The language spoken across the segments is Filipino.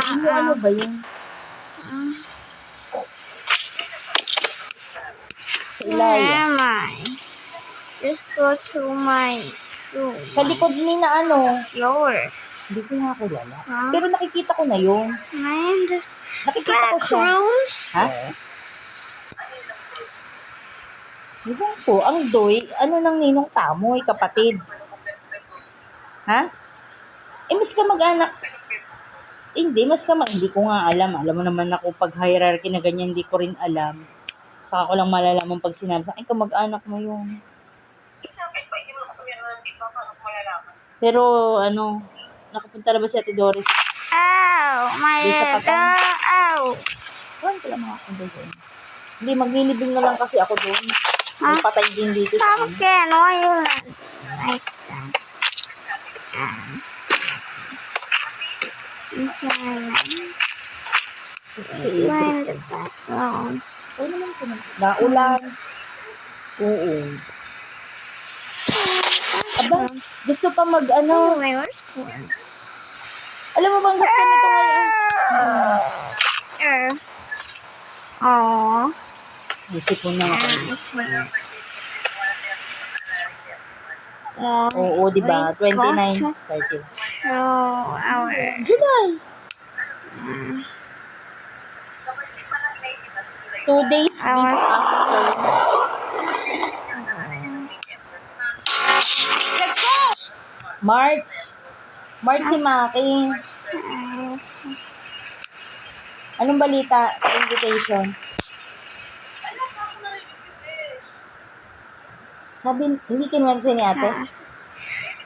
Sabihin mo ano ba yun? Sa Where ilalim. am I? Just go to my room. Sa likod ni na ano. Floor. Hindi ko nga kilala. Huh? Pero nakikita ko na yun. And Nakikita ko back siya. rooms. Ha? Diba po, ang doy, ano nang ninong tamoy, kapatid? Ha? Mas ka mag-anak. Hindi, hindi ko nga alam. Alam mo naman ako, pag hierarchy na ganyan, hindi ko rin alam. Saka ko lang malalaman pag sinabi sa akin, kamag-anak mo yun. Pero, nakapunta na ba si Ate Doris? Ow! My Di sa leg. patang. Ow! Saan ko lang mga doon? Hindi, maglilibing na lang kasi ako doon. May Huh? patay din dito sa akin. Pumpkin, why you like that? When the back rooms. Oo naman ko naman. Naulan. Oo. Aba, gusto pa Where's corn? Alam mo bang gusto nito ngayon? Aww. Gusto ko na ako. Oo, di ba? 29, 30. So, our... July. 2 days after. Let's go! March si Maki. Anong balita sa invitation? Sabi, hindi kinuwento ni ate?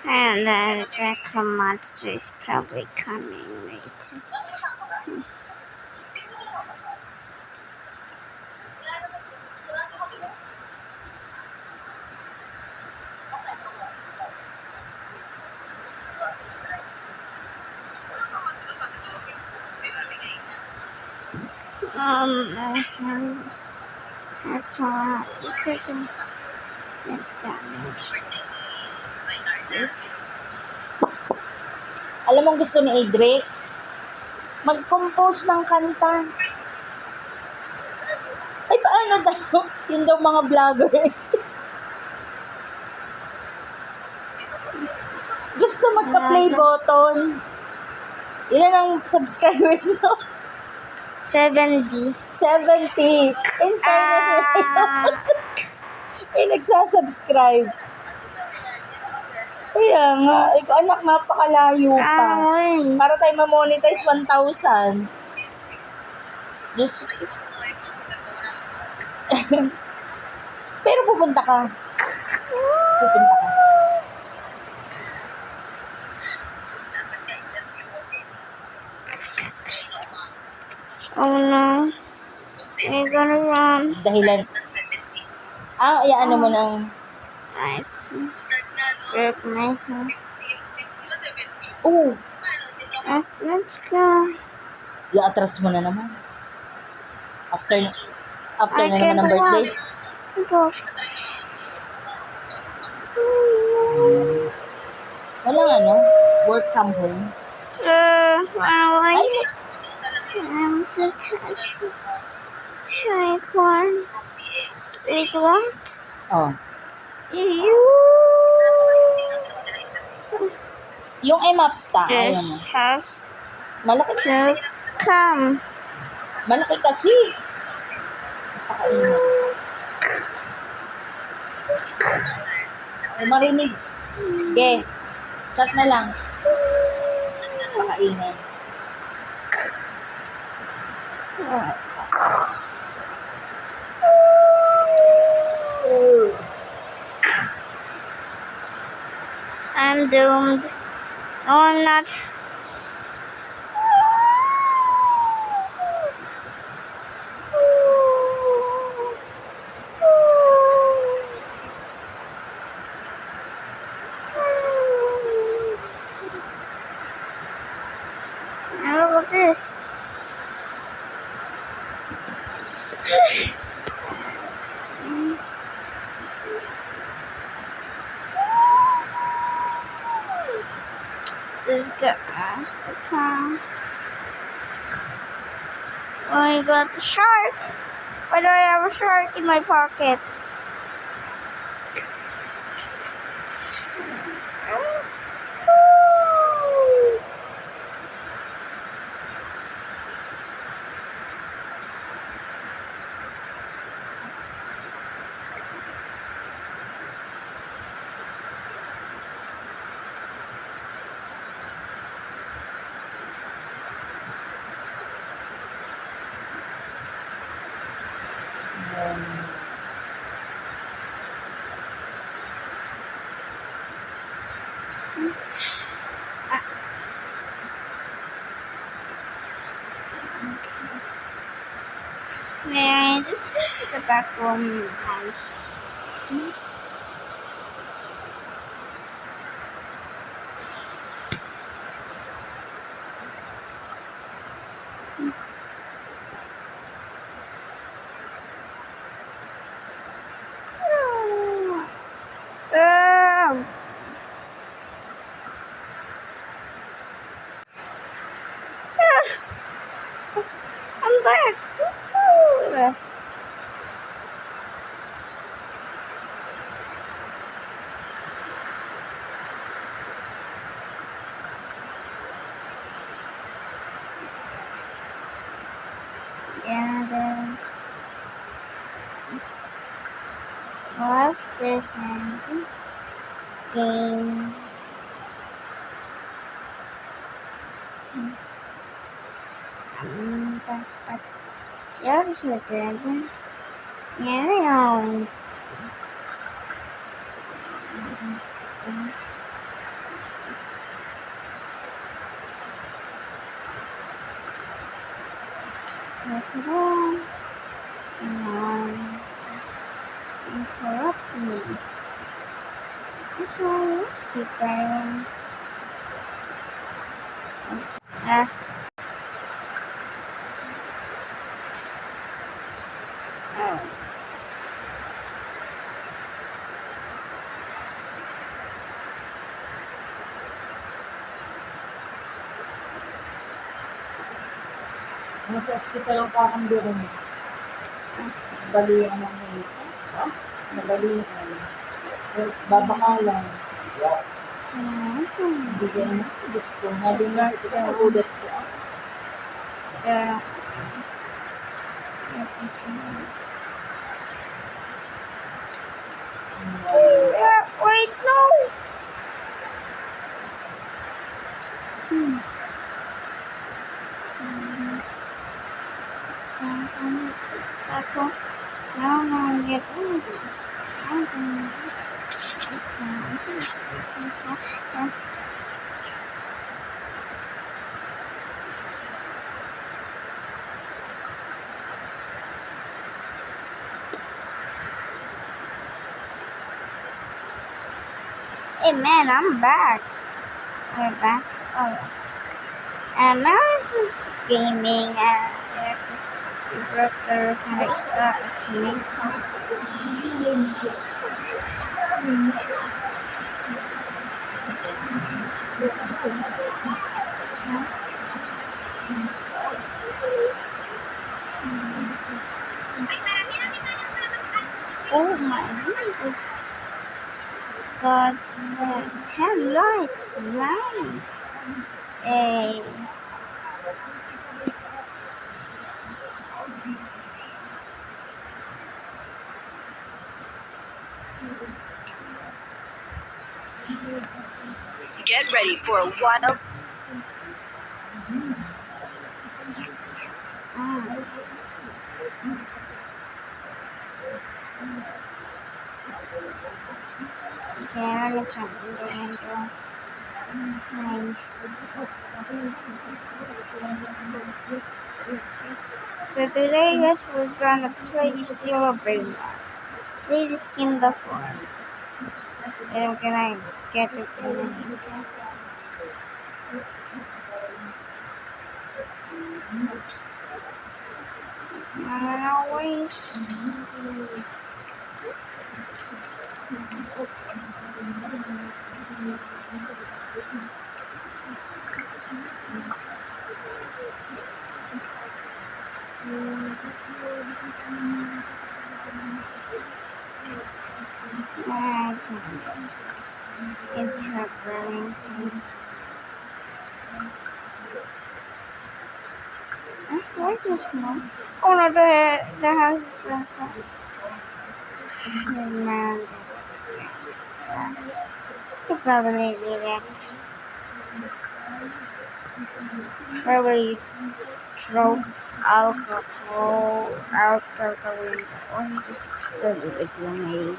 And then the monster is probably coming later. That's all. You could get damage. Alam mo gusto ni Adric? Mag-compose ng kanta. Ay, paano daw? Yun daw mga vlogger. Gusto magka-play button. Ilan ang subscribers mo? 70. 70. In fairness, may nagsasubscribe. Kaya nga, anak, napakalayo pa. Para tayo ma-monetize 1,000. Just... Pero pupunta ka. Pupunta ka. Oh no. I'm gonna run. Dahilan. Ano mo ng... I break myself. Oh, Let's go. i-atras mo na naman. After na I naman can't ng birthday. walk. Walang work from home. I Ay, am the shy corn. Wait, what? oh. You Yung emapta, just ayun mo. have Malaki to come. Malaki kasi. Napakainit. Ay, marinig. Okay. Chat na lang. Napakainit. I'm doomed. No, I'm not. Now look at this. This got ass to come. I got a shark. Why do I have a shark in my pocket? Man, this is the back one house. Um, I'm back. Woo-hoo. Yeah, then what's this one? Game. But yeah, this is good. Yeah, they always. What's it all? Interrupt me. Okay, let's keep going. Oh. Nasa hospital ang kakambiro mo. Bali ang mga ito. Madali na. Babakalan. Bigyan mo. Gusto nga din na ito ang ulit ko. Yeah. Wait, no! Ako, now I'm get Hey man, I'm back. We're back. Oh, and now it's just gaming and we broke the okay. Oh my goodness. God, 10 likes. Nice. Hey. Get ready for a wild. Yeah, I'm jumping there. Nice. So today, guys, we're gonna play Steel of Brain. Play the skin before. And I'm gonna get it in a minute. No, wait. burning. Where's the smoke? Oh no, the house is on fire. Man, you probably did it. Probably throw alcohol out of the window, or he just threw a grenade.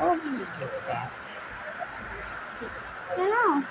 Or he did that. I don't know.